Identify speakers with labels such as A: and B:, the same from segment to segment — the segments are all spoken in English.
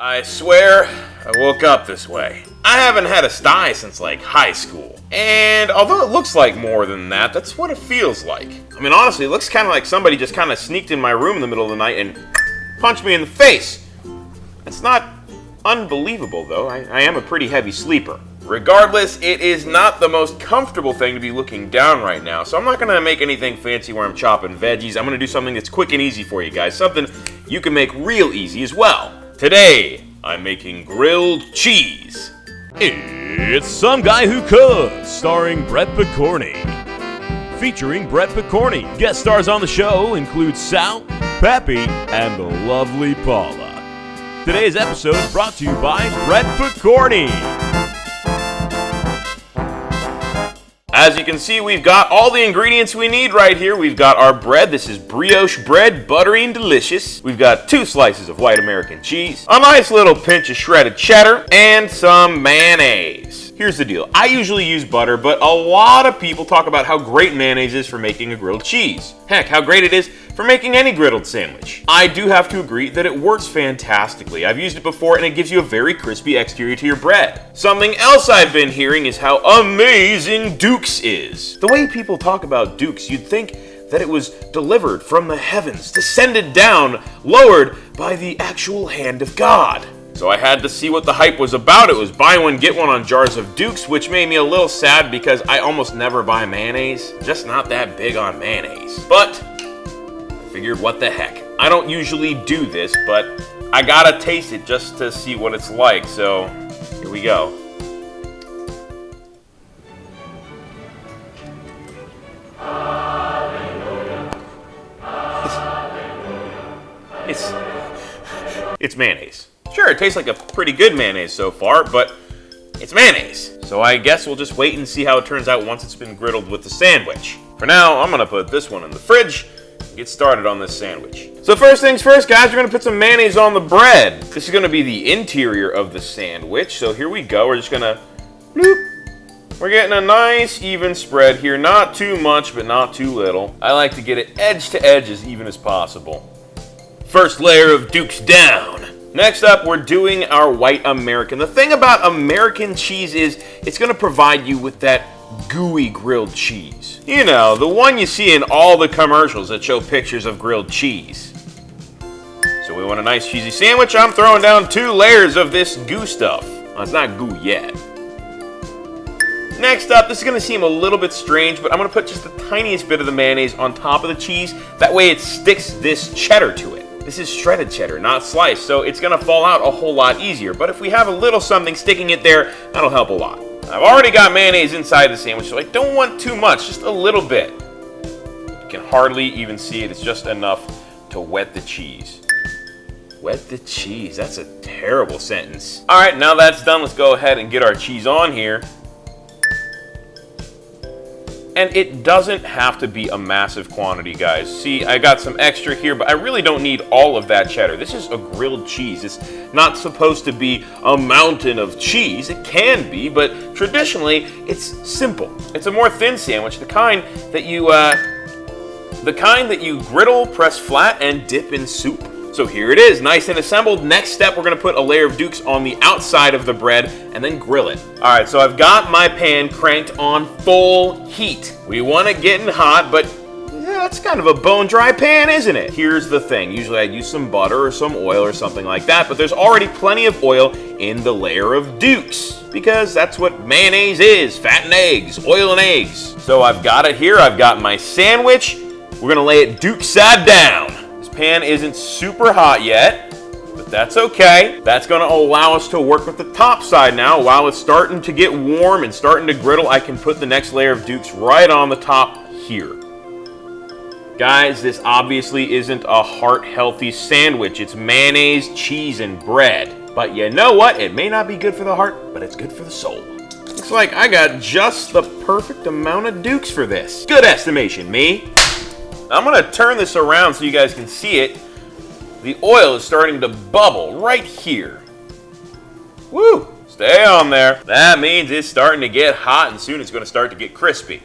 A: I swear, I woke up this way. I haven't had a sty since like high school. And although it looks like more than that, that's what it feels like. I mean, honestly, it looks kind of like somebody just kind of sneaked in my room in the middle of the night and punched me in the face. It's not unbelievable though. I am a pretty heavy sleeper. Regardless, it is not the most comfortable thing to be looking down right now, so I'm not going to make anything fancy where I'm chopping veggies. I'm going to do something that's quick and easy for you guys, something you can make real easy as well. Today, I'm making grilled cheese.
B: It's Some Guy Who Cooks, starring Brett Picorni. Featuring Brett Picorni. Guest stars on the show include Sal, Pappy, and the lovely Paula. Today's episode brought to you by Brett Picorni.
A: As you can see, we've got all the ingredients we need right here. We've got our bread. This is brioche bread, buttery and delicious. We've got 2 slices of white American cheese, a nice little pinch of shredded cheddar, and some mayonnaise. Here's the deal. I usually use butter, but a lot of people talk about how great mayonnaise is for making a grilled cheese. Heck, how great it is for making any griddled sandwich. I do have to agree that it works fantastically. I've used it before and it gives you a very crispy exterior to your bread. Something else I've been hearing is how amazing Duke's is. The way people talk about Duke's, you'd think that it was delivered from the heavens, descended down, lowered by the actual hand of God. So I had to see what the hype was about. It was buy one, get one on jars of Duke's, which made me a little sad because I almost never buy mayonnaise. Just not that big on mayonnaise. But I figured, what the heck. I don't usually do this, but I gotta taste it just to see what it's like. So here we go. It's mayonnaise. Sure, it tastes like a pretty good mayonnaise so far, but it's mayonnaise. So I guess we'll just wait and see how it turns out once it's been griddled with the sandwich. For now, I'm gonna put this one in the fridge and get started on this sandwich. So first things first, guys, we're gonna put some mayonnaise on the bread. This is gonna be the interior of the sandwich, so here we go. We're just gonna bloop. We're getting a nice even spread here. Not too much, but not too little. I like to get it edge to edge as even as possible. First layer of Duke's down. Next up, we're doing our white American. The thing about American cheese is it's going to provide you with that gooey grilled cheese. You know, the one you see in all the commercials that show pictures of grilled cheese. So we want a nice cheesy sandwich. I'm throwing down 2 layers of this goo stuff. Well, it's not goo yet. Next up, this is going to seem a little bit strange, but I'm going to put just the tiniest bit of the mayonnaise on top of the cheese. That way it sticks this cheddar to it. This is shredded cheddar, not sliced, so it's going to fall out a whole lot easier. But if we have a little something sticking it there, that'll help a lot. I've already got mayonnaise inside the sandwich, so I don't want too much, just a little bit. You can hardly even see it. It's just enough to wet the cheese. Wet the cheese. That's a terrible sentence. All right, now that's done, let's go ahead and get our cheese on here. And it doesn't have to be a massive quantity, guys. See, I got some extra here, but I really don't need all of that cheddar. This is a grilled cheese. It's not supposed to be a mountain of cheese. It can be, but traditionally, it's simple. It's a more thin sandwich, the kind that you griddle, press flat, and dip in soup. So here it is, nice and assembled. Next step, we're gonna put a layer of Duke's on the outside of the bread and then grill it. All right, so I've got my pan cranked on full heat. We want it getting hot, but yeah, it's kind of a bone dry pan, isn't it? Here's the thing, usually I'd use some butter or some oil or something like that, but there's already plenty of oil in the layer of Duke's because that's what mayonnaise is, fat and eggs, oil and eggs. So I've got it here, I've got my sandwich. We're gonna lay it Duke's side down. Pan isn't super hot yet, but that's okay. That's going to allow us to work with the top side now. While it's starting to get warm and starting to griddle, I can put the next layer of Duke's right on the top here. Guys, this obviously isn't a heart-healthy sandwich. It's mayonnaise, cheese, and bread. But you know what? It may not be good for the heart, but it's good for the soul. Looks like I got just the perfect amount of Duke's for this. Good estimation, me. I'm going to turn this around so you guys can see it. The oil is starting to bubble right here. Woo! Stay on there. That means it's starting to get hot and soon it's going to start to get crispy.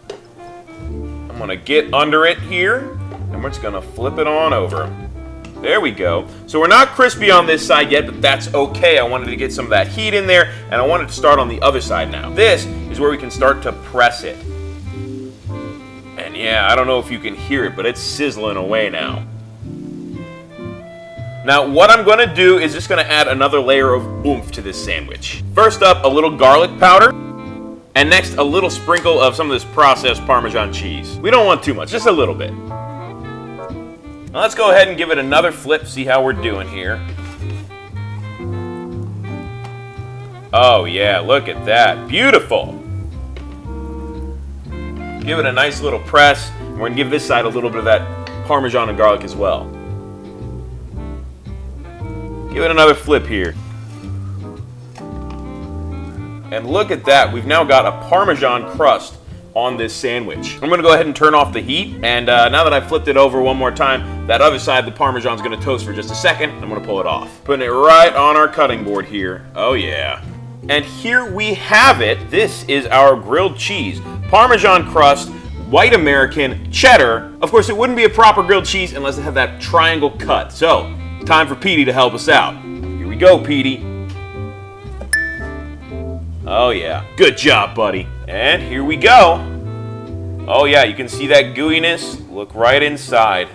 A: I'm going to get under it here and we're just going to flip it on over. There we go. So we're not crispy on this side yet, but that's okay. I wanted to get some of that heat in there, and I wanted to start on the other side now. This is where we can start to press it. And yeah, I don't know if you can hear it, but it's sizzling away now. Now, what I'm going to do is just going to add another layer of oomph to this sandwich. First up, a little garlic powder. And next, a little sprinkle of some of this processed Parmesan cheese. We don't want too much, just a little bit. Now let's go ahead and give it another flip, see how we're doing here. Oh yeah, look at that. Beautiful. Give it a nice little press. We're going to give this side a little bit of that Parmesan and garlic as well. Give it another flip here. And look at that. We've now got a Parmesan crust on this sandwich. I'm going to go ahead and turn off the heat. And now that I've flipped it over one more time, that other side, the Parmesan's going to toast for just a second. I'm going to pull it off. Putting it right on our cutting board here. Oh yeah. And here we have it. This is our grilled cheese. Parmesan crust, white American, cheddar. Of course, it wouldn't be a proper grilled cheese unless it had that triangle cut. So, time for Petey to help us out. Here we go, Petey. Oh yeah, good job, buddy. And here we go. Oh yeah, you can see that gooiness. Look right inside.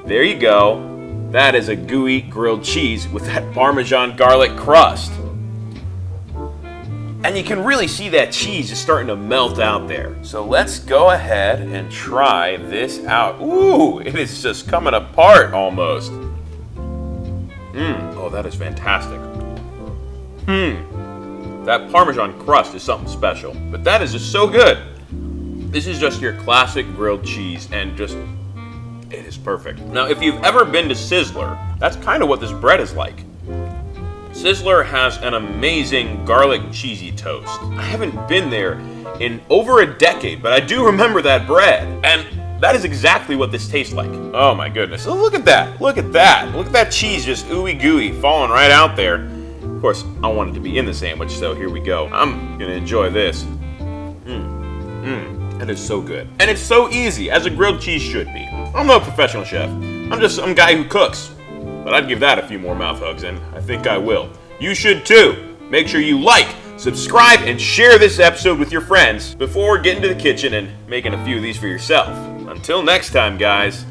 A: There you go. That is a gooey grilled cheese with that Parmesan garlic crust. And you can really see that cheese is starting to melt out there. So let's go ahead and try this out. Ooh, it is just coming apart almost. Oh, that is fantastic. That Parmesan crust is something special, but that is just so good. This is just your classic grilled cheese, and just, it is perfect. Now, if you've ever been to Sizzler, that's kind of what this bread is like. Sizzler has an amazing garlic cheesy toast. I haven't been there in over a decade, but I do remember that bread, and that is exactly what this tastes like. Oh my goodness, oh, look at that, look at that. Look at that cheese just ooey gooey falling right out there. Of course, I want it to be in the sandwich, so here we go. I'm gonna enjoy this. It is so good. And it's so easy, as a grilled cheese should be. I'm no professional chef. I'm just some guy who cooks. But I'd give that a few more mouth hugs, and I think I will. You should too. Make sure you like, subscribe, and share this episode with your friends before getting to the kitchen and making a few of these for yourself. Until next time, guys.